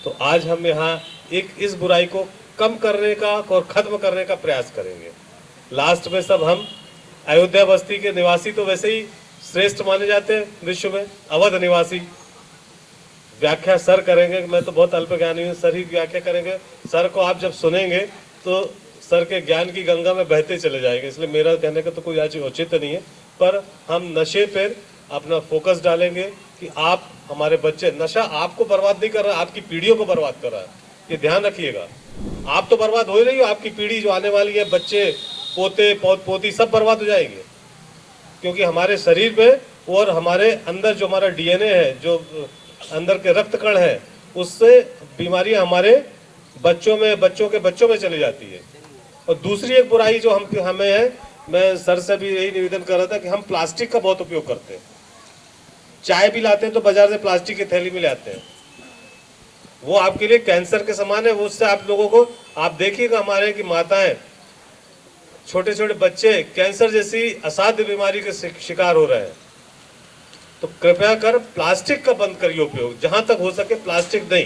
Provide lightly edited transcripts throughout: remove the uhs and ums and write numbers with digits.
तो आज हम यहाँ एक इस बुराई को कम करने का और ख़त्म करने का प्रयास करेंगे। लास्ट में सब हम अयोध्या बस्ती के निवासी तो वैसे ही श्रेष्ठ माने जाते हैं विश्व में, अवध निवासी। व्याख्या सर करेंगे, मैं तो बहुत अल्पज्ञानी हूँ, सर ही व्याख्या करेंगे। सर को आप जब सुनेंगे तो सर के ज्ञान की गंगा में बहते चले जाएंगे, इसलिए मेरा कहने का तो कोई आज औचित्य नहीं है। पर हम नशे पर अपना फोकस डालेंगे कि आप, हमारे बच्चे, नशा आपको बर्बाद नहीं कर रहा, आपकी पीढ़ियों को बर्बाद कर रहा है, ये ध्यान रखिएगा। आप तो बर्बाद हो ही रही हो, आपकी पीढ़ी जो आने वाली है, बच्चे, पोते, पोती सब बर्बाद हो जाएंगे। क्योंकि हमारे शरीर में और हमारे अंदर जो हमारा डीएनए है, जो अंदर के रक्त कण है, उससे बीमारियां हमारे बच्चों के बच्चों में चली जाती है। और दूसरी एक बुराई जो हमें है, मैं सर से भी यही निवेदन कर रहा था कि हम प्लास्टिक का बहुत उपयोग करते हैं। चाय भी लाते हैं तो बाजार से प्लास्टिक की थैली में लाते हैं, वो आपके लिए कैंसर के समान है। वो उससे आप लोगों को, आप देखिएगा हमारे की माताएं, छोटे छोटे बच्चे कैंसर जैसी असाध्य बीमारी के शिकार हो रहे हैं। तो कृपया कर प्लास्टिक का बंद करिए उपयोग, जहां तक हो सके प्लास्टिक नहीं।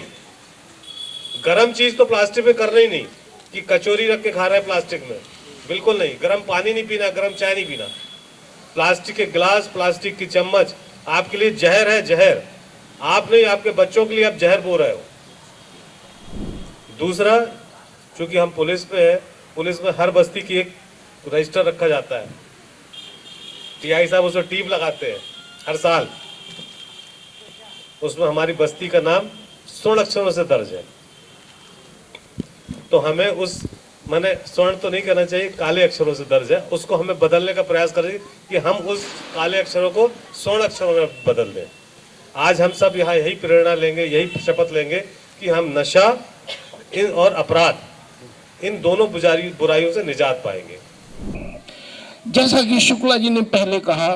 गर्म चीज तो प्लास्टिक में करना ही नहीं, कि कचौरी रख के खा रहे हैं प्लास्टिक में, बिल्कुल नहीं। गर्म पानी नहीं पीना, गर्म चाय नहीं पीना। प्लास्टिक के गिलास, प्लास्टिक की चम्मच आपके लिए जहर है, जहर। आप नहीं, आपके बच्चों के लिए आप जहर बो रहे हो। दूसरा, चूंकि हम पुलिस पे है, पुलिस में हर बस्ती की एक रजिस्टर रखा जाता है। टीआई साहब उसमें टीम लगाते हैं हर साल, उसमें हमारी बस्ती का नाम स्वर्ण अक्षरों से दर्ज है। तो हमें उस, मैंने स्वर्ण तो नहीं कहना चाहिए, काले अक्षरों से दर्ज है, उसको हमें बदलने का प्रयास करेंगे कि हम उस काले अक्षरों को स्वर्ण अक्षरों में बदल दें। आज हम सब यहाँ यही प्रेरणा लेंगे, यही शपथ लेंगे कि हम नशा और अपराध, इन दोनों बुराइयों से निजात पाएंगे। जैसा कि शुक्ला जी ने पहले कहा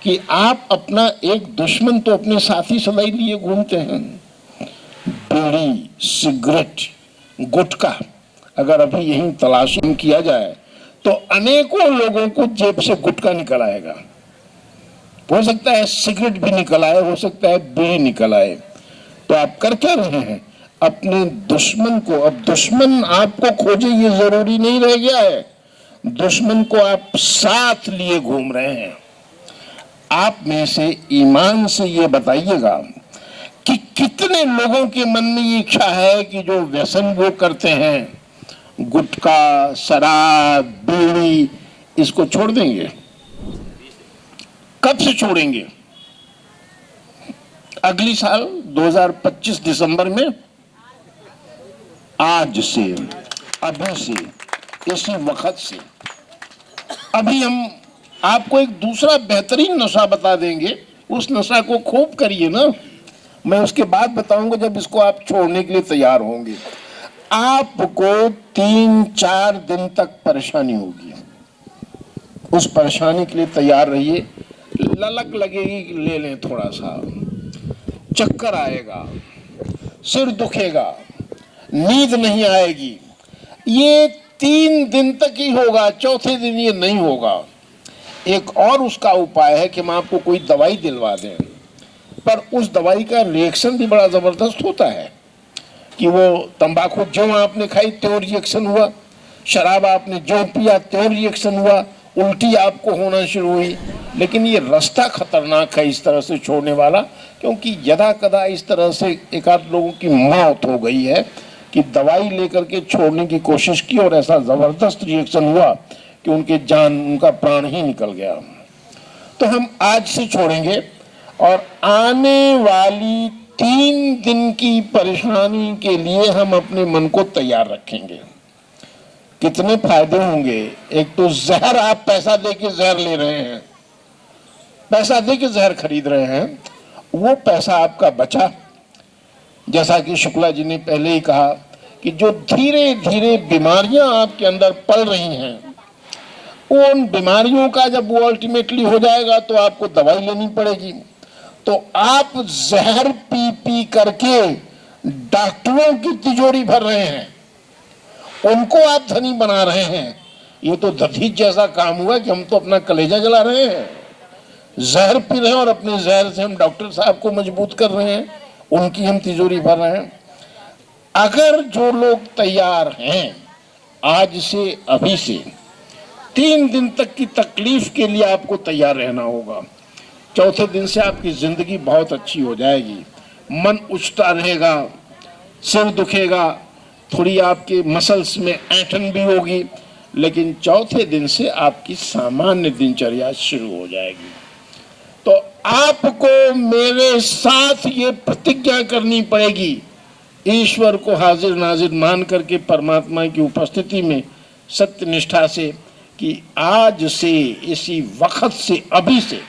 कि आप अपना एक दुश्मन तो अपने साथी सदाई लिए घूमते हैं। बीड़ी, सिगरेट, गुटखा, अगर अभी यही तलाशी किया जाए तो अनेकों लोगों को जेब से गुटखा निकल आएगा। हो सकता है सिगरेट भी निकल आए, हो सकता है बीड़ी निकल आए। तो आप कर क्या रहे हैं? अपने दुश्मन को, अब दुश्मन आपको खोजे ये जरूरी नहीं रह गया है, दुश्मन को आप साथ लिए घूम रहे हैं। आप में से ईमान से ये बताइएगा कि कितने लोगों के मन में ये इच्छा है कि जो व्यसन वो करते हैं, गुटखा, शराब, बीड़ी, इसको छोड़ देंगे? कब से छोड़ेंगे? अगली साल 2025 दिसंबर में? आज से, अभी से, इसी वक्त से। अभी हम आपको एक दूसरा बेहतरीन नशा बता देंगे, उस नशा को खूब करिए ना। मैं उसके बाद बताऊंगा जब इसको आप छोड़ने के लिए तैयार होंगे। आपको 3-4 दिन तक परेशानी होगी, उस परेशानी के लिए तैयार रहिए। ललक लगेगी, ले लें थोड़ा सा, चक्कर आएगा, सिर दुखेगा, नींद नहीं आएगी। ये 3 दिन तक ही होगा, चौथे दिन ये नहीं होगा। एक और उसका उपाय है कि हम आपको कोई दवाई दिलवा दें, पर उस दवाई का रिएक्शन भी बड़ा ज़बरदस्त होता है कि वो तंबाकू जो आपने खाई त्यों रिएक्शन हुआ, शराब आपने जो पिया त्यों रिएक्शन हुआ, उल्टी आपको होना शुरू हुई। लेकिन ये रास्ता खतरनाक है इस तरह से छोड़ने वाला, क्योंकि यदा कदा इस तरह से एक आध लोगों की मौत हो गई है कि दवाई लेकर के छोड़ने की कोशिश की और ऐसा ज़बरदस्त रिएक्शन हुआ कि उनका प्राण ही निकल गया। तो हम आज से छोड़ेंगे और आने वाली 3 दिन की परेशानी के लिए हम अपने मन को तैयार रखेंगे। कितने फायदे होंगे? एक तो जहर, आप पैसा दे के जहर ले रहे हैं, पैसा दे के जहर खरीद रहे हैं, वो पैसा आपका बचा। जैसा कि शुक्ला जी ने पहले ही कहा कि जो धीरे धीरे बीमारियां आपके अंदर पल रही हैं, उन बीमारियों का जब वो अल्टीमेटली हो जाएगा तो आपको दवाई लेनी पड़ेगी। तो आप जहर पी पी करके डॉक्टरों की तिजोरी भर रहे हैं, उनको आप धनी बना रहे हैं। ये तो दधीच जैसा काम हुआ कि हम तो अपना कलेजा जला रहे हैं, जहर पी रहे हैं और अपने जहर से हम डॉक्टर साहब को मजबूत कर रहे हैं, उनकी हम तिजोरी भर रहे हैं। अगर जो लोग तैयार हैं आज से अभी से 3 दिन तक की तकलीफ के लिए आपको तैयार रहना होगा। चौथे दिन से आपकी जिंदगी बहुत अच्छी हो जाएगी, मन उछता रहेगा, सिर दुखेगा, थोड़ी आपके मसल्स में ऐंठन भी होगी, लेकिन चौथे दिन से आपकी सामान्य दिनचर्या शुरू हो जाएगी। तो आपको मेरे साथ ये प्रतिज्ञा करनी पड़ेगी, ईश्वर को हाजिर नाजिर मान करके परमात्मा की उपस्थिति में सत्य निष्ठा से, कि आज से इसी वक्त से अभी से,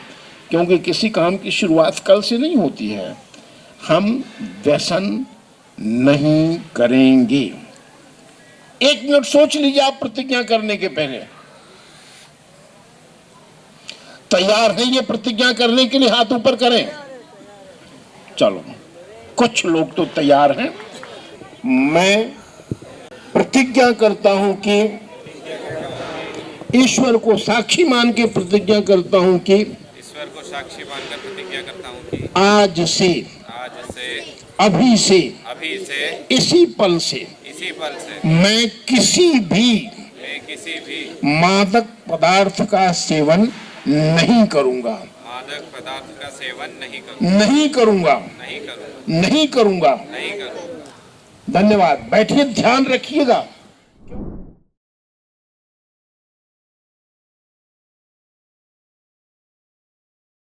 क्योंकि किसी काम की शुरुआत कल से नहीं होती है, हम व्यसन नहीं करेंगे। 1 मिनट सोच लीजिए आप प्रतिज्ञा करने के पहले। तैयार है ये प्रतिज्ञा करने के लिए? हाथ ऊपर करें। चलो, कुछ लोग तो तैयार हैं। मैं प्रतिज्ञा करता हूं कि ईश्वर को साक्षी मान के प्रतिज्ञा करता हूं कि ईश्वर को साक्षी मानकर प्रतिज्ञा करता हूँ कि आज से अभी से इसी पल से मैं किसी भी मादक पदार्थ का सेवन नहीं करूंगा। मादक पदार्थ का सेवन नहीं करूंगा। नहीं करूंगा। धन्यवाद। बैठिए, ध्यान रखिएगा।